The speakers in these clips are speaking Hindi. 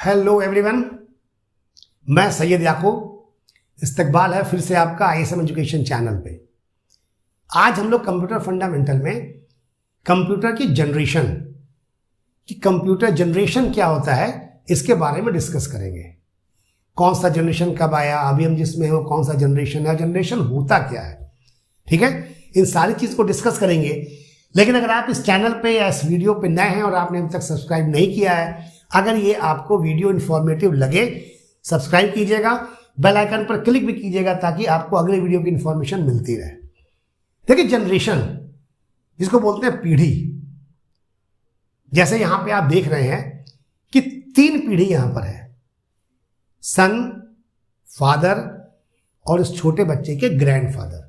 हेलो एवरीवन, मैं सैयद याकूब। इस्तकबाल है फिर से आपका ISM एजुकेशन चैनल पे। आज हम लोग कंप्यूटर फंडामेंटल में कंप्यूटर की जनरेशन कंप्यूटर जनरेशन क्या होता है इसके बारे में डिस्कस करेंगे। कौन सा जनरेशन कब आया, अभी हम जिसमें हो कौन सा जनरेशन है, जनरेशन होता क्या है, ठीक है, इन सारी चीज को डिस्कस करेंगे। लेकिन अगर आप इस चैनल पे या इस वीडियो पे नए हैं और आपने अभी तक सब्सक्राइब नहीं किया है, अगर ये आपको वीडियो इन्फॉर्मेटिव लगे सब्सक्राइब कीजिएगा, बेल आइकन पर क्लिक भी कीजिएगा ताकि आपको अगले वीडियो की इंफॉर्मेशन मिलती रहे। देखिए, जनरेशन जिसको बोलते हैं पीढ़ी, जैसे यहां पे आप देख रहे हैं कि 3 पीढ़ी यहां पर है, सन, फादर और इस छोटे बच्चे के ग्रैंडफादर।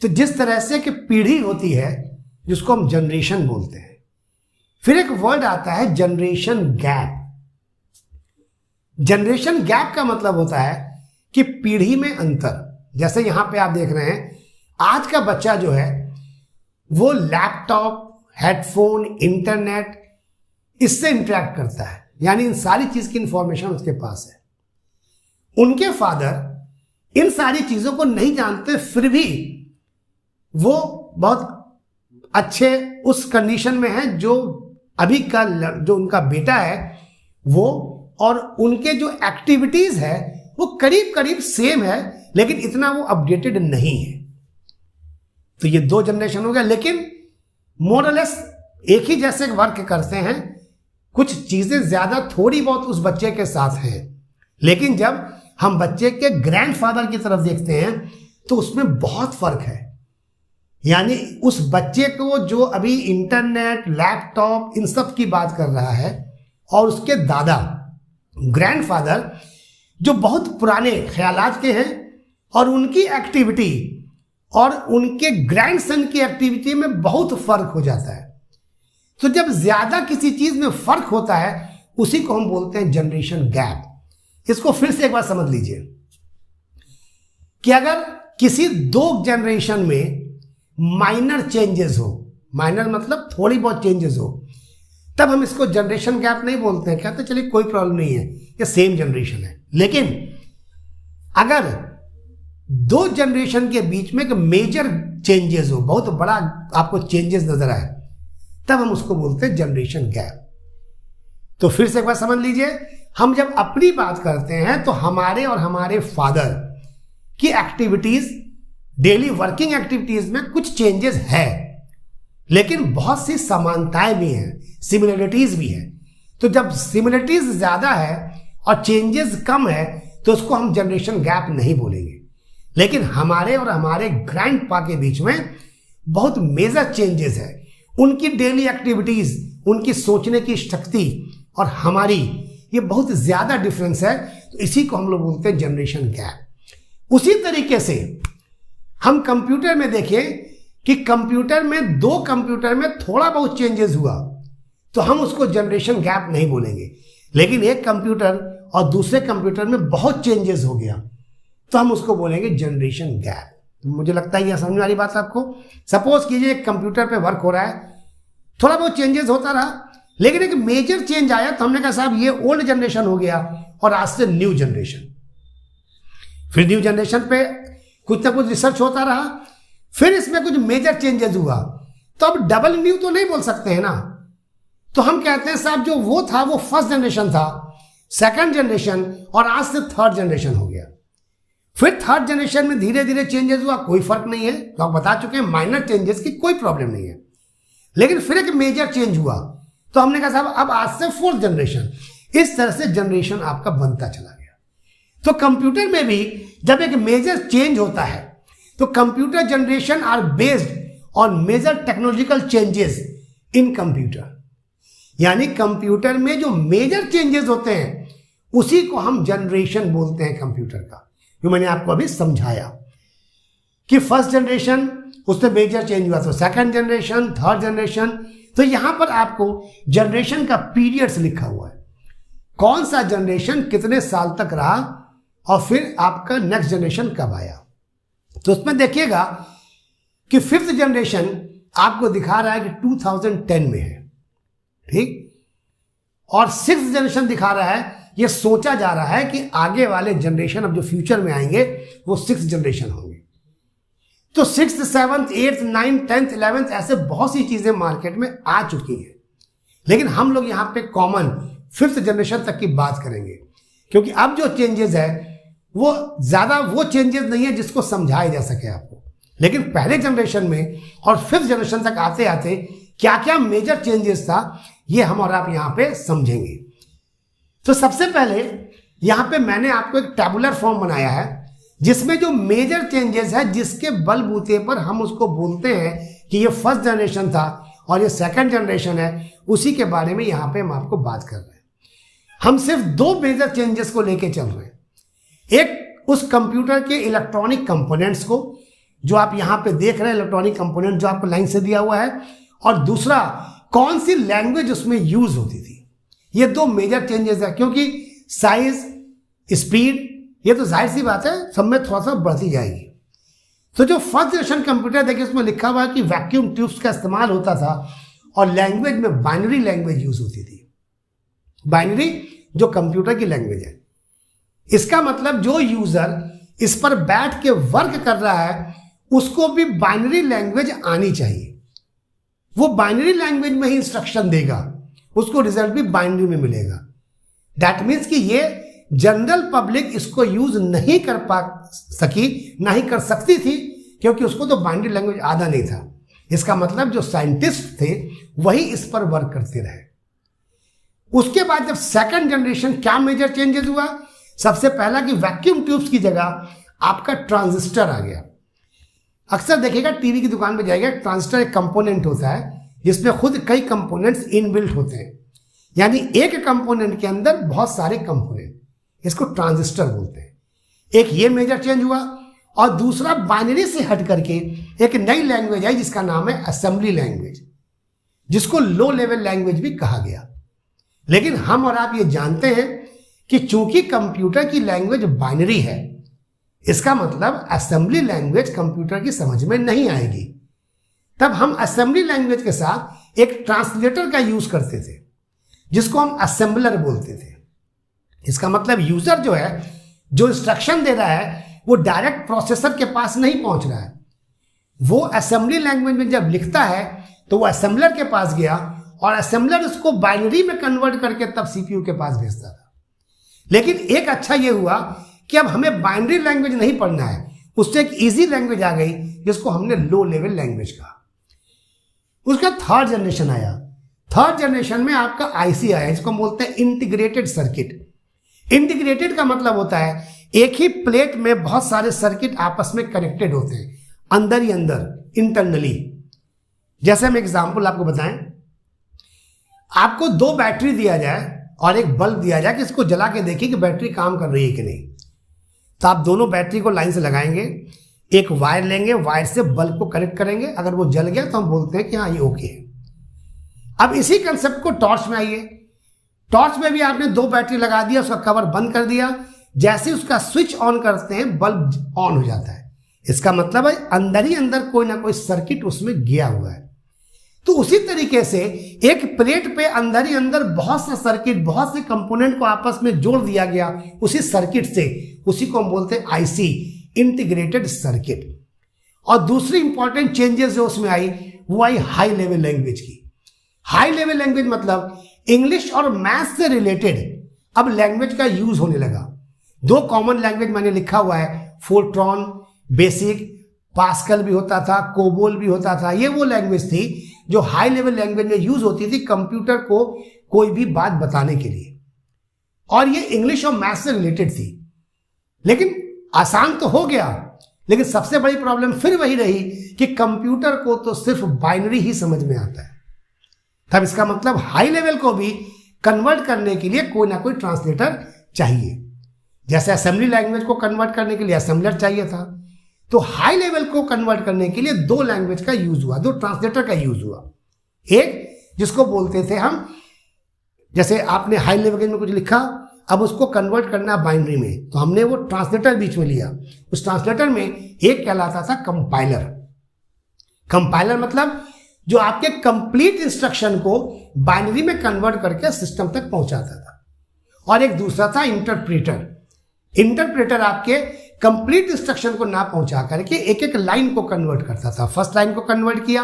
तो जिस तरह से कि पीढ़ी होती है जिसको हम जनरेशन बोलते हैं, फिर एक वर्ड आता है जनरेशन गैप। जनरेशन गैप का मतलब होता है कि पीढ़ी में अंतर। जैसे यहां पे आप देख रहे हैं, आज का बच्चा जो है वो लैपटॉप, हेडफोन, इंटरनेट इससे इंटरेक्ट करता है, यानी इन सारी चीज की इंफॉर्मेशन उसके पास है। उनके फादर इन सारी चीजों को नहीं जानते, फिर भी वो बहुत अच्छे उस कंडीशन में है जो अभी का जो उनका बेटा है वो, और उनके जो एक्टिविटीज है वो करीब करीब सेम है, लेकिन इतना वो अपडेटेड नहीं है। तो ये 2 जनरेशन हो गया, लेकिन मोर और लेस एक ही जैसे वर्क करते हैं। कुछ चीजें ज्यादा थोड़ी बहुत उस बच्चे के साथ हैं, लेकिन जब हम बच्चे के ग्रैंडफादर की तरफ देखते हैं तो उसमें बहुत फर्क है। यानी उस बच्चे को जो अभी इंटरनेट, लैपटॉप इन सब की बात कर रहा है, और उसके दादा ग्रैंडफादर जो बहुत पुराने ख्यालात के हैं, और उनकी एक्टिविटी और उनके ग्रैंडसन की एक्टिविटी में बहुत फर्क हो जाता है। तो जब ज्यादा किसी चीज में फर्क होता है उसी को हम बोलते हैं जनरेशन गैप। इसको फिर से एक बार समझ लीजिए कि अगर किसी 2 जनरेशन में माइनर चेंजेस हो, माइनर मतलब थोड़ी बहुत चेंजेस हो, तब हम इसको जनरेशन गैप नहीं बोलते हैं, कहते चलिए कोई प्रॉब्लम नहीं है, ये सेम जनरेशन है। लेकिन अगर 2 जनरेशन के बीच में एक मेजर चेंजेस हो, बहुत बड़ा आपको चेंजेस नजर आए, तब हम उसको बोलते हैं जनरेशन गैप। तो फिर से एक बार समझ लीजिए, हम जब अपनी बात करते हैं तो हमारे और हमारे फादर की एक्टिविटीज, डेली वर्किंग एक्टिविटीज में कुछ चेंजेस है, लेकिन बहुत सी समानताएं भी हैं, सिमिलरिटीज भी है। तो जब सिमिलरिटीज ज्यादा है और चेंजेस कम है तो उसको हम जनरेशन गैप नहीं बोलेंगे। लेकिन हमारे और हमारे ग्रैंडपा के बीच में बहुत मेजर चेंजेस है, उनकी डेली एक्टिविटीज, उनकी सोचने की शक्ति और हमारी, ये बहुत ज्यादा डिफरेंस है। तो इसी को हम लोग बोलते हैं जनरेशन गैप। उसी तरीके से हम कंप्यूटर में देखें कि कंप्यूटर में 2 कंप्यूटर में थोड़ा बहुत चेंजेस हुआ तो हम उसको जनरेशन गैप नहीं बोलेंगे। लेकिन एक कंप्यूटर और दूसरे कंप्यूटर में बहुत चेंजेस हो गया तो हम उसको बोलेंगे जनरेशन गैप। तो मुझे लगता है यह समझ वाली बात आपको। सपोज कीजिए एक कंप्यूटर पे वर्क हो रहा है, थोड़ा बहुत चेंजेस होता रहा, लेकिन एक मेजर चेंज आया तो हमने कहा साहब ये ओल्ड जनरेशन हो गया और आज से न्यू जनरेशन। फिर न्यू जनरेशन पे कुछ ना कुछ रिसर्च होता रहा, फिर इसमें कुछ मेजर चेंजेस हुआ, तो अब डबल न्यू तो नहीं बोल सकते हैं ना। तो हम कहते हैं साहब जो वो था वो फर्स्ट जनरेशन था, सेकंड जनरेशन, और आज से थर्ड जनरेशन हो गया। फिर थर्ड जनरेशन में धीरे धीरे चेंजेस हुआ, कोई फर्क नहीं है, तो आप बता चुके हैं माइनर चेंजेस की कोई प्रॉब्लम नहीं है। लेकिन फिर एक मेजर चेंज हुआ तो हमने कहा साहब अब आज से 4th जनरेशन। इस तरह से जनरेशन आपका बनता चला गया। तो कंप्यूटर में भी जब एक मेजर चेंज होता है तो computer generation are based on major technological changes in computer. यानी कंप्यूटर में जो मेजर चेंजेस होते हैं उसी को हम जनरेशन बोलते हैं कंप्यूटर का। जो मैंने आपको अभी समझाया कि फर्स्ट जनरेशन उसमें मेजर चेंज हुआ तो सेकंड जनरेशन, थर्ड जनरेशन। तो यहां पर आपको जनरेशन का पीरियड्स लिखा हुआ है, कौन सा जनरेशन कितने साल तक रहा और फिर आपका नेक्स्ट जनरेशन कब आया। तो उसमें देखिएगा कि 5th जनरेशन आपको दिखा रहा है कि 2010 में है, ठीक, और 6th जनरेशन दिखा रहा है, ये सोचा जा रहा है कि आगे वाले जनरेशन अब जो फ्यूचर में आएंगे वो 6th जनरेशन होंगे। तो 6th, 7th, 8th, 9th, 10th, 11th ऐसे बहुत सी चीजें मार्केट में आ चुकी हैं, लेकिन हम लोग यहाँ पे कॉमन 5th जनरेशन तक की बात करेंगे, क्योंकि अब जो चेंजेस है वो ज्यादा वो चेंजेस नहीं है जिसको समझाया जा सके आपको, लेकिन पहले जनरेशन में और 5th जनरेशन तक आते आते क्या क्या मेजर चेंजेस था ये हम और आप यहाँ पे समझेंगे। तो सबसे पहले यहाँ पे मैंने आपको एक टेबुलर फॉर्म बनाया है जिसमें जो मेजर चेंजेस है जिसके बलबूते पर हम उसको बोलते हैं कि ये 1st जनरेशन था और ये 2nd जनरेशन है, उसी के बारे में यहाँ पे हम आपको बात कर रहे हैं। हम सिर्फ 2 मेजर चेंजेस को लेके चल रहे हैं, एक उस कंप्यूटर के इलेक्ट्रॉनिक कंपोनेंट्स को जो आप यहाँ पे देख रहे हैं, इलेक्ट्रॉनिक कंपोनेंट जो आपको लाइन से दिया हुआ है, और दूसरा कौन सी लैंग्वेज उसमें यूज होती थी। ये 2 मेजर चेंजेस है, क्योंकि साइज, स्पीड, ये तो जाहिर सी बात है सब में थोड़ा सा बढ़ती जाएगी। तो जो 1st जनरेशन कंप्यूटर देखिए उसमें लिखा हुआ है कि वैक्यूम ट्यूब्स का इस्तेमाल होता था और लैंग्वेज में बाइनरी लैंग्वेज यूज होती थी। बाइनरी जो कंप्यूटर की लैंग्वेज है, इसका मतलब जो यूजर इस पर बैठ के वर्क कर रहा है उसको भी बाइनरी लैंग्वेज आनी चाहिए। वो बाइनरी लैंग्वेज में ही इंस्ट्रक्शन देगा, उसको रिजल्ट भी बाइनरी में मिलेगा। दैट मीन्स कि ये जनरल पब्लिक इसको यूज नहीं कर पा सकी, ना ही कर सकती थी, क्योंकि उसको तो बाइनरी लैंग्वेज आधा नहीं था। इसका मतलब जो साइंटिस्ट थे वही इस पर वर्क करते रहे। उसके बाद जब 2nd जनरेशन क्या मेजर चेंजेस हुआ, सबसे पहला कि वैक्यूम ट्यूब्स की जगह आपका ट्रांजिस्टर आ गया। अक्सर देखिएगा टीवी की दुकान में जाएगा, ट्रांजिस्टर एक कंपोनेंट होता है जिसमें खुद कई कंपोनेंट्स इनबिल्ट होते हैं, यानी एक कंपोनेंट के अंदर बहुत सारे कंपोनेंट, इसको ट्रांजिस्टर बोलते हैं। एक ये मेजर चेंज हुआ, और दूसरा बाइनरी से हट करके एक नई लैंग्वेज आई जिसका नाम है असेंबली लैंग्वेज, जिसको लो लेवल लैंग्वेज भी कहा गया। लेकिन हम और आप ये जानते हैं कि चूंकि कंप्यूटर की लैंग्वेज बाइनरी है, इसका मतलब असेंबली लैंग्वेज कंप्यूटर की समझ में नहीं आएगी। तब हम असेंबली लैंग्वेज के साथ एक ट्रांसलेटर का यूज करते थे जिसको हम असेंबलर बोलते थे। इसका मतलब यूजर जो है, जो इंस्ट्रक्शन दे रहा है, वो डायरेक्ट प्रोसेसर के पास नहीं पहुंच रहा है। वो असेंबली लैंग्वेज में जब लिखता है तो वो असेंबलर के पास गया और असेंबलर उसको बाइनरी में कन्वर्ट करके तब सीपीयू के पास भेजता था। लेकिन एक अच्छा ये हुआ कि अब हमें बाइनरी लैंग्वेज नहीं पढ़ना है, उससे एक इजी लैंग्वेज आ गई जिसको हमने लो लेवल लैंग्वेज कहा। उसका 3rd जनरेशन आया। 3rd जनरेशन में आपका आईसी आया, इसको बोलते हैं इंटीग्रेटेड सर्किट। इंटीग्रेटेड का मतलब होता है एक ही प्लेट में बहुत सारे सर्किट आपस में कनेक्टेड होते हैं, अंदर ही अंदर, इंटरनली। जैसे हम एग्जांपल आपको बताएं, आपको 2 बैटरी दिया जाए और एक बल्ब दिया जाए कि इसको जला के देखिए कि बैटरी काम कर रही है कि नहीं। तो आप दोनों बैटरी को लाइन से लगाएंगे, एक वायर लेंगे, वायर से बल्ब को कनेक्ट करेंगे, अगर वो जल गया तो हम बोलते हैं कि हाँ ये ओके है। अब इसी कंसेप्ट को टॉर्च में आइए। टॉर्च में भी आपने 2 बैटरी लगा दिया, उसका कवर बंद कर दिया, जैसे उसका स्विच ऑन करते हैं बल्ब ऑन हो जाता है। इसका मतलब है अंदर ही अंदर कोई ना कोई सर्किट उसमें गया हुआ है। तो उसी तरीके से एक प्लेट पे अंदर ही अंदर बहुत सा सर्किट, बहुत से कंपोनेंट को आपस में जोड़ दिया गया उसी सर्किट से, उसी को हम बोलते हैं आईसी, इंटीग्रेटेड सर्किट। और दूसरी इंपॉर्टेंट चेंजेस जो उसमें आई वो आई हाई लेवल लैंग्वेज की। हाई लेवल लैंग्वेज मतलब इंग्लिश और मैथ से रिलेटेड अब लैंग्वेज का यूज होने लगा। 2 कॉमन लैंग्वेज मैंने लिखा हुआ है, फोर्ट्रॉन, बेसिक, पास्कल भी होता था, कोबोल भी होता था। ये वो लैंग्वेज थी जो हाई लेवल लैंग्वेज में यूज होती थी कंप्यूटर को कोई भी बात बताने के लिए, और ये इंग्लिश और मैथ से रिलेटेड थी। लेकिन आसान तो हो गया, लेकिन सबसे बड़ी प्रॉब्लम फिर वही रही कि कंप्यूटर को तो सिर्फ बाइनरी ही समझ में आता है। तब इसका मतलब हाई लेवल को भी कन्वर्ट करने के लिए कोई ना कोई ट्रांसलेटर चाहिए। जैसे असेंबली लैंग्वेज को कन्वर्ट करने के लिए असेंबलर चाहिए था, तो हाई लेवल को कन्वर्ट करने के लिए 2 लैंग्वेज का यूज हुआ, 2 ट्रांसलेटर का यूज हुआ। एक जिसको बोलते थे हम, जैसे आपने हाई लेवल में कुछ लिखा, अब उसको कन्वर्ट करना बाइनरी में, तो हमने वो ट्रांसलेटर बीच में लिया। उस ट्रांसलेटर में एक कहलाता था कंपाइलर। कंपाइलर मतलब जो आपके कंप्लीट इंस्ट्रक्शन को बाइनरी में कन्वर्ट करके सिस्टम तक पहुंचाता था। और एक दूसरा था इंटरप्रेटर। इंटरप्रेटर आपके कंप्लीट इंस्ट्रक्शन को ना पहुंचा करके एक एक लाइन को कन्वर्ट करता था। फर्स्ट लाइन को कन्वर्ट किया,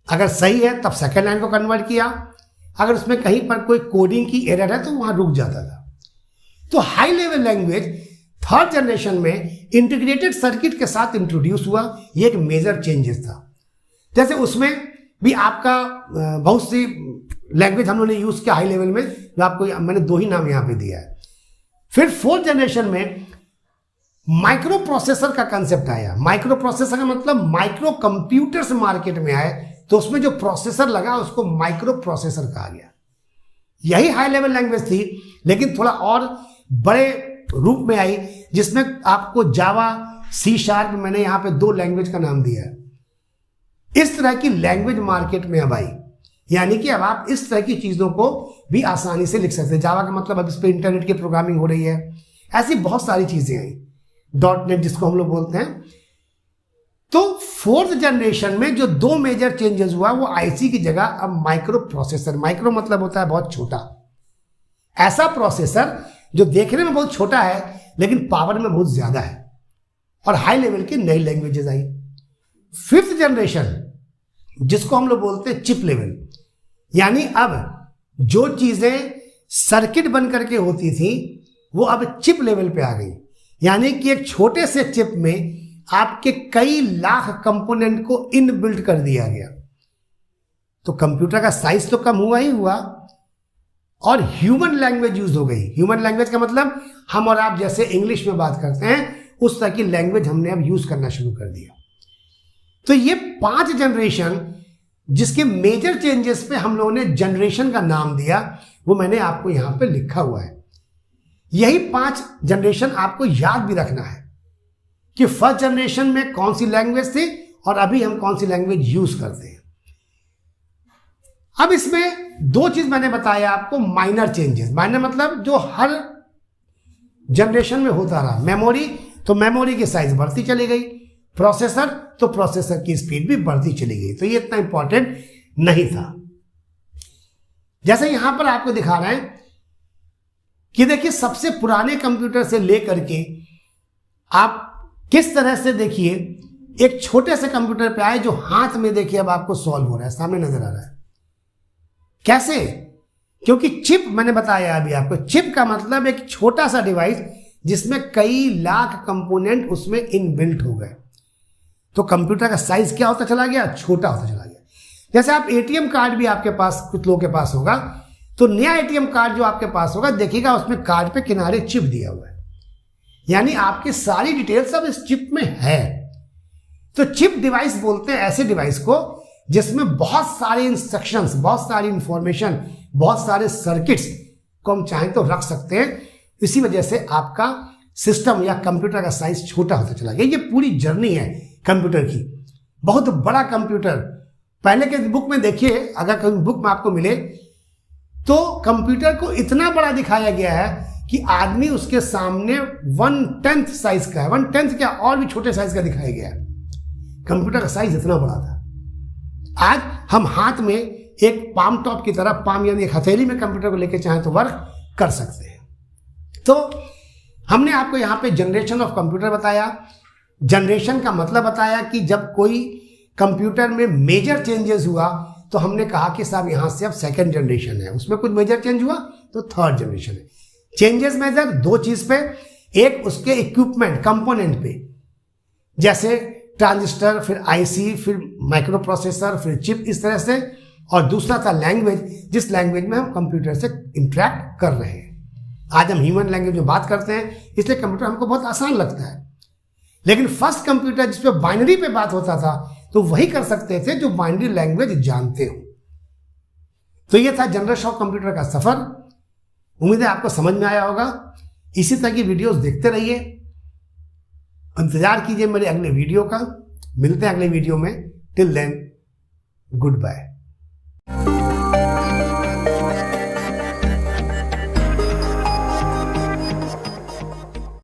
अगर सही है तब सेकेंड लाइन को कन्वर्ट किया, अगर उसमें कहीं पर कोई कोडिंग की एरर है तो वहां रुक जाता था। तो high level language third generation में इंटीग्रेटेड सर्किट के साथ इंट्रोड्यूस हुआ। ये एक मेजर चेंजेस था। जैसे उसमें भी आपका बहुत सी लैंग्वेज हम लोगों ने यूज किया हाई लेवल में, जो आपको मैंने दो ही नाम यहां पे दिया है। फिर फोर्थ जनरेशन में माइक्रो प्रोसेसर का कंसेप्ट आया। माइक्रो प्रोसेसर का मतलब माइक्रो कंप्यूटर्स मार्केट में आए, तो उसमें जो प्रोसेसर लगा उसको माइक्रो प्रोसेसर कहा गया। यही हाई लेवल लैंग्वेज थी, लेकिन थोड़ा और बड़े रूप में आई, जिसमें आपको जावा, सी शार्प, मैंने यहां पे दो लैंग्वेज का नाम दिया है। इस तरह की लैंग्वेज मार्केट में अब आई, यानी कि अब आप इस तरह की चीजों को भी आसानी से लिख सकते हैं। जावा का मतलब अब इस पर इंटरनेट की प्रोग्रामिंग हो रही है, ऐसी बहुत सारी चीजें आई। .NET जिसको हम लोग बोलते हैं। तो फोर्थ जनरेशन में जो दो मेजर चेंजेस हुआ, वो आईसी की जगह अब माइक्रो प्रोसेसर। माइक्रो मतलब होता है बहुत छोटा, ऐसा प्रोसेसर जो देखने में बहुत छोटा है लेकिन पावर में बहुत ज्यादा है। और हाई लेवल की नई लैंग्वेजेस आई। फिफ्थ जनरेशन जिसको हम लोग बोलते हैं चिप लेवल, यानी अब जो चीजें सर्किट बन करके होती थी वो अब चिप लेवल पे आ गई। यानी कि एक छोटे से चिप में आपके कई लाख कंपोनेंट को इनबिल्ट कर दिया गया। तो कंप्यूटर का साइज तो कम हुआ ही हुआ, और ह्यूमन लैंग्वेज यूज हो गई। ह्यूमन लैंग्वेज का मतलब हम और आप जैसे इंग्लिश में बात करते हैं, उस तरह की लैंग्वेज हमने अब यूज करना शुरू कर दिया। तो ये 5 जनरेशन जिसके मेजर चेंजेस पे हम लोगों ने जनरेशन का नाम दिया, वो मैंने आपको यहां पे लिखा हुआ है। यही 5 जनरेशन आपको याद भी रखना है कि फर्स्ट जनरेशन में कौन सी लैंग्वेज थी और अभी हम कौन सी लैंग्वेज यूज करते हैं। अब इसमें दो चीज मैंने बताया आपको, माइनर चेंजेस। माइनर मतलब जो हर जनरेशन में होता रहा। मेमोरी, तो मेमोरी की साइज बढ़ती चली गई। प्रोसेसर, तो प्रोसेसर की स्पीड भी बढ़ती चली गई। तो ये इतना इंपॉर्टेंट नहीं था। जैसे यहां पर आपको दिखा रहे हैं कि देखिए, सबसे पुराने कंप्यूटर से लेकर के आप किस तरह से देखिए एक छोटे से कंप्यूटर पे आए, जो हाथ में देखिए अब आपको सॉल्व हो रहा है, सामने नजर आ रहा है। कैसे? क्योंकि चिप, मैंने बताया अभी आपको, चिप का मतलब एक छोटा सा डिवाइस जिसमें कई लाख कंपोनेंट उसमें इनबिल्ट हो गए। तो कंप्यूटर का साइज क्या होता चला गया? छोटा होता चला गया। जैसे आप एटीएम कार्ड भी आपके पास, कुछ लोगों के पास होगा, तो नया एटीएम कार्ड जो आपके पास होगा, देखिएगा उसमें कार्ड पे किनारे चिप दिया हुआ है, यानी आपकी सारी डिटेल्स अब इस चिप में है। तो चिप डिवाइस बोलते हैं ऐसे डिवाइस को जिसमें बहुत सारे इंस्ट्रक्शंस, बहुत सारी इंफॉर्मेशन, बहुत सारे सर्किट्स को हम चाहें तो रख सकते हैं। इसी वजह से आपका सिस्टम या कंप्यूटर का साइज छोटा होता चला गया। ये पूरी जर्नी है कंप्यूटर की। बहुत बड़ा कंप्यूटर, पहले के बुक में देखिए, अगर कहीं बुक में आपको मिले तो कंप्यूटर को इतना बड़ा दिखाया गया है कि आदमी उसके सामने 1/10 साइज का है, 1/10 क्या और भी छोटे साइज का दिखाया गया है। कंप्यूटर का साइज इतना बड़ा था। आज हम हाथ में एक पाम टॉप की तरह, पाम यानी एक हथेली में कंप्यूटर को लेकर चाहें तो वर्क कर सकते हैं। तो हमने आपको यहाँ पे जनरेशन ऑफ कंप्यूटर बताया। जनरेशन का मतलब बताया कि जब कोई कंप्यूटर में मेजर चेंजेस हुआ तो हमने कहा कि साहब यहाँ से अब सेकेंड जनरेशन है, उसमें कुछ मेजर चेंज हुआ तो थर्ड जनरेशन है। चेंजेस मेजर दो चीज पे, एक उसके इक्विपमेंट, कंपोनेंट पे, जैसे ट्रांजिस्टर, फिर आईसी, फिर माइक्रो प्रोसेसर, फिर चिप, इस तरह से। और दूसरा था लैंग्वेज, जिस लैंग्वेज में हम कंप्यूटर से इंटरेक्ट कर रहे हैं। आज हम ह्यूमन लैंग्वेज में बात करते हैं, इसलिए कंप्यूटर हमको बहुत आसान लगता है। लेकिन फर्स्ट कंप्यूटर जिसपे बाइनरी पे बात होता था, तो वही कर सकते थे जो बाइनरी लैंग्वेज जानते हो। तो ये था जनरेशन ऑफ कंप्यूटर का सफर। उम्मीद है आपको समझ में आया होगा। इसी तरह की वीडियोस देखते रहिए, इंतजार कीजिए मेरे अगले वीडियो का। मिलते हैं अगले वीडियो में। Till then, good bye.